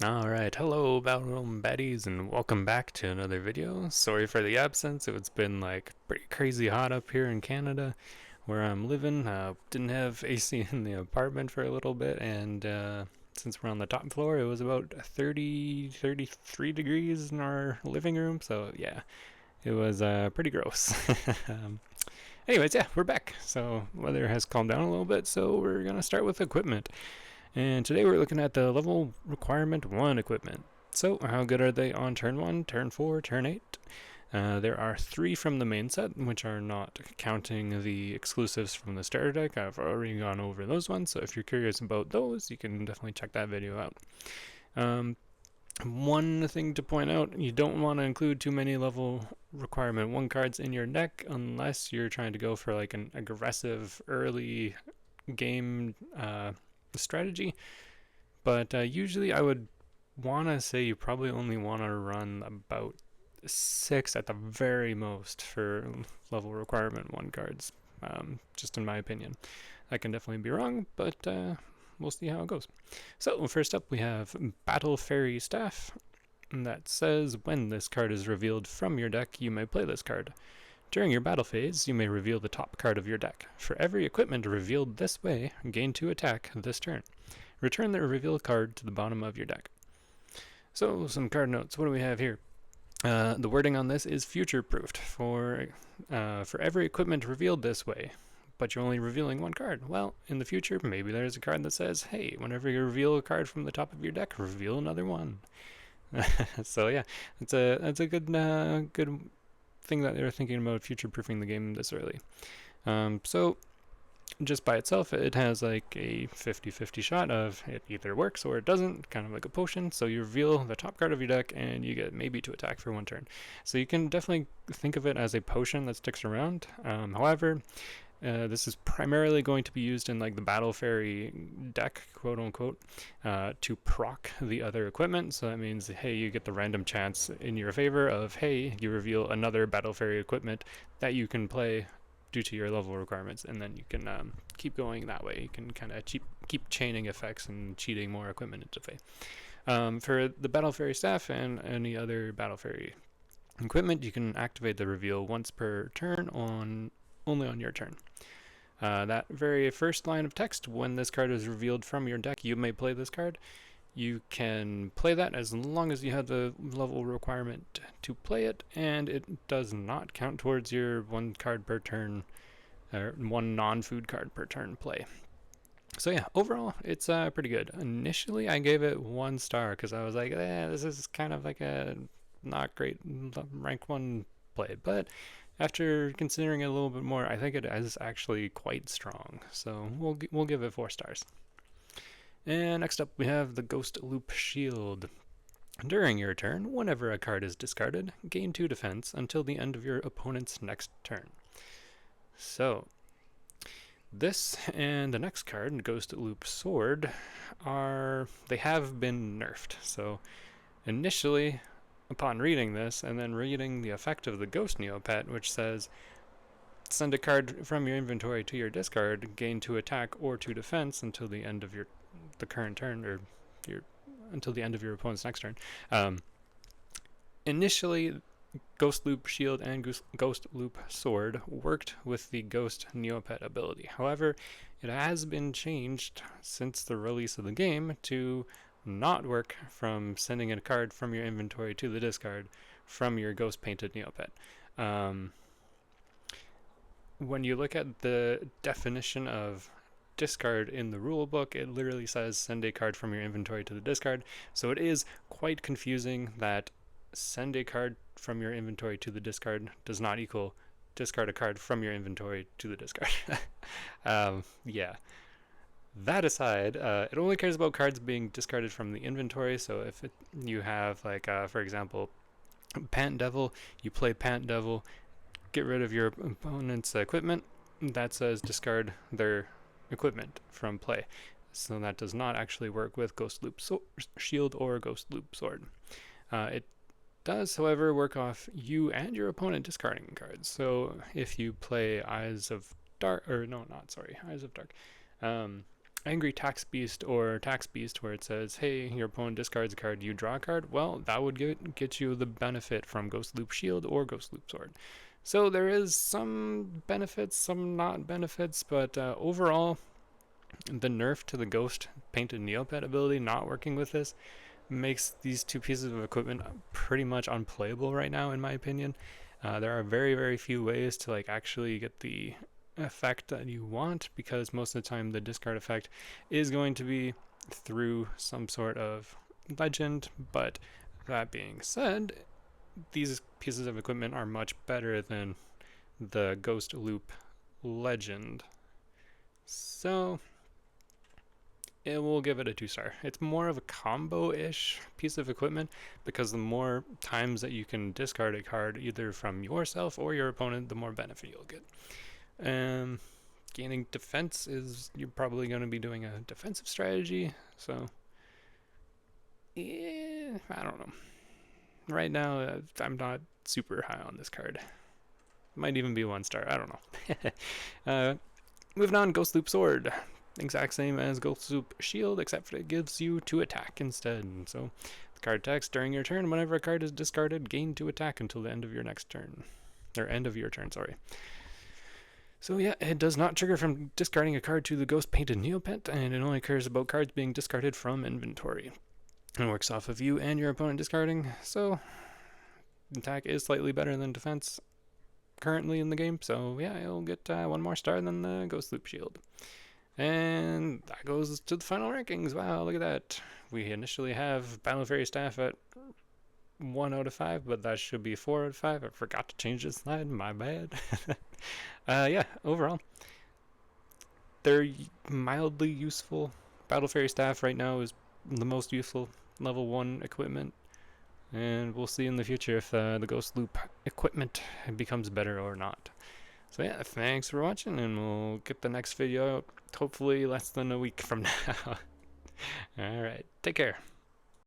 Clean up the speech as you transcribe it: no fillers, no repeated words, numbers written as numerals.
Alright, hello Battledome baddies and welcome back to another video. Sorry for the absence, it's been like pretty crazy hot up here in Canada where I'm living. Didn't have AC in the apartment for a little bit, and since we're on the top floor it was about 33 degrees in our living room, so yeah, it was pretty gross. um, Anyways, yeah, we're back. So weather has calmed down a little bit, so we're gonna start with equipment. And today we're looking at the level requirement 1 equipment. So how good are they on turn 1, turn 4, turn 8? There are 3 from the main set, which are not counting the exclusives from the starter deck. I've already gone over those ones, so if you're curious about those, you can definitely check that video out. One thing to point out, you don't want to include too many level requirement 1 cards in your deck unless you're trying to go for like an aggressive early game strategy. But usually I would want to say you probably only want to run about 6 at the very most for level requirement 1 cards, just in my opinion. I can definitely be wrong, but we'll see how it goes. So first up we have Battle Fairy Staff. That says when this card is revealed from your deck, you may play this card. During your battle phase, you may reveal the top card of your deck. For every equipment revealed this way, gain 2 attack this turn. Return the revealed card to the bottom of your deck. So, some card notes. What do we have here? The wording on this is future-proofed. For every equipment revealed this way, but you're only revealing 1 card. Well, in the future, maybe there's a card that says, hey, whenever you reveal a card from the top of your deck, reveal another one. So yeah, that's a good thing that they're thinking about future-proofing the game this early. So just by itself, it has like a 50-50 shot of it either works or it doesn't, kind of like a potion. So you reveal the top card of your deck and you get maybe 2 attack for 1 turn. So you can definitely think of it as a potion that sticks around. However, this is primarily going to be used in like the Battle Fairy deck, quote unquote, to proc the other equipment. So that means, hey, you get the random chance in your favor of, hey, you reveal another Battle Fairy equipment that you can play due to your level requirements, and then you can keep going that way. You can kind of keep chaining effects and cheating more equipment into play. For the Battle Fairy Staff and any other Battle Fairy equipment, you can activate the reveal once per turn only on your turn. That very first line of text, when this card is revealed from your deck, you may play this card. You can play that as long as you have the level requirement to play it, and it does not count towards your 1 card per turn, or 1 non-food card per turn play. So yeah, overall, it's pretty good. Initially, I gave it 1 star because I was like, this is kind of like a not great rank 1 play. But after considering it a little bit more, I think it is actually quite strong. So we'll give it 4 stars. And next up, we have the Ghost Loop Shield. During your turn, whenever a card is discarded, gain 2 defense until the end of your opponent's next turn. So, this and the next card, Ghost Loop Sword, they have been nerfed. So, initially, upon reading this, and then reading the effect of the Ghost Neopet, which says, send a card from your inventory to your discard, gain 2 attack or 2 defense until the end of the current turn, or until the end of your opponent's next turn. Initially, Ghost Loop Shield and Ghost Loop Sword worked with the Ghost Neopet ability. However, it has been changed since the release of the game to not work from sending a card from your inventory to the discard from your Ghost Painted Neopet. When you look at the definition of discard in the rulebook, it literally says send a card from your inventory to the discard. So it is quite confusing that send a card from your inventory to the discard does not equal discard a card from your inventory to the discard. Yeah. That aside, it only cares about cards being discarded from the inventory. So if you have, like, for example, Pant Devil, you play Pant Devil, get rid of your opponent's equipment, that says discard their equipment from play. So that does not actually work with Ghost Loop Shield or Ghost Loop Sword. It does, however, work off you and your opponent discarding cards. So if you play Eyes of Dark, or no, not sorry, Eyes of Dark. Angry Tax Beast or Tax Beast, where it says, hey, your opponent discards a card, you draw a card, well, that would get you the benefit from Ghost Loop Shield or Ghost Loop Sword. So there is some benefits, some not benefits, but overall, the nerf to the Ghost Painted Neopet ability not working with this makes these two pieces of equipment pretty much unplayable right now, in my opinion. There are very, very few ways to like actually get the effect that you want, because most of the time the discard effect is going to be through some sort of legend. But that being said, these pieces of equipment are much better than the Ghost Loop legend. So it will give it a 2-star. It's more of a combo-ish piece of equipment, because the more times that you can discard a card either from yourself or your opponent, the more benefit you'll get. Gaining defense is, you're probably going to be doing a defensive strategy, so yeah, I don't know. Right now, I'm not super high on this card. Might even be 1-star, I don't know. Moving on, Ghost Loop Sword. Exact same as Ghost Loop Shield, except for it gives you 2 attack instead. So, the card text, during your turn, whenever a card is discarded, gain 2 attack until the end of your next turn. Or end of your turn, sorry. So yeah, it does not trigger from discarding a card to the Ghost Painted Neopet, and it only cares about cards being discarded from inventory. It works off of you and your opponent discarding, so attack is slightly better than defense currently in the game, so yeah, it'll get 1 more star than the Ghost Loop Shield. And that goes to the final rankings. Wow, look at that. We initially have Battle Fairy Staff at 1 out of 5, but that should be 4 out of 5. I forgot to change this slide, my bad. Yeah, overall, they're mildly useful. Battle Fairy Staff right now is the most useful level 1 equipment, and we'll see in the future if the Ghost Loop equipment becomes better or not. So yeah, thanks for watching, and we'll get the next video out hopefully less than a week from now. Alright, take care.